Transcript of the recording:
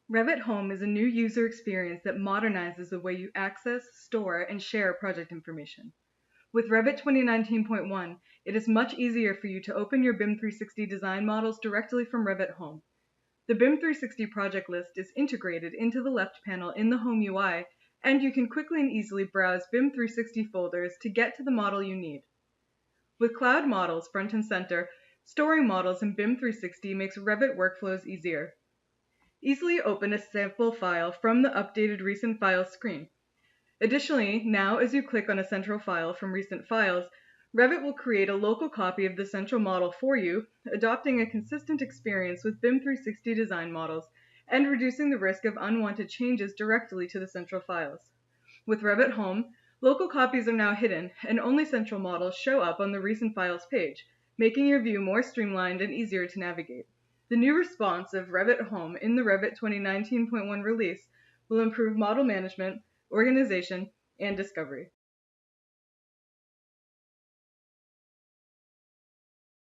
Revit Home is a new user experience that modernizes the way you access, store, and share project information. With Revit 2019.1, it is much easier for you to open your BIM 360 design models directly from Revit Home. The BIM 360 project list is integrated into the left panel in the Home UI, and you can quickly and easily browse BIM 360 folders to get to the model you need. With cloud models front and center, storing models in BIM 360 makes Revit workflows easier. Easily open a sample file from the Updated Recent Files screen. Additionally, now as you click on a central file from Recent Files, Revit will create a local copy of the central model for you, adopting a consistent experience with BIM 360 design models and reducing the risk of unwanted changes directly to the central files. With Revit Home, local copies are now hidden, and only central models show up on the Recent Files page, making your view more streamlined and easier to navigate. The new response of Revit Home in the Revit 2019.1 release will improve model management, organization, and discovery.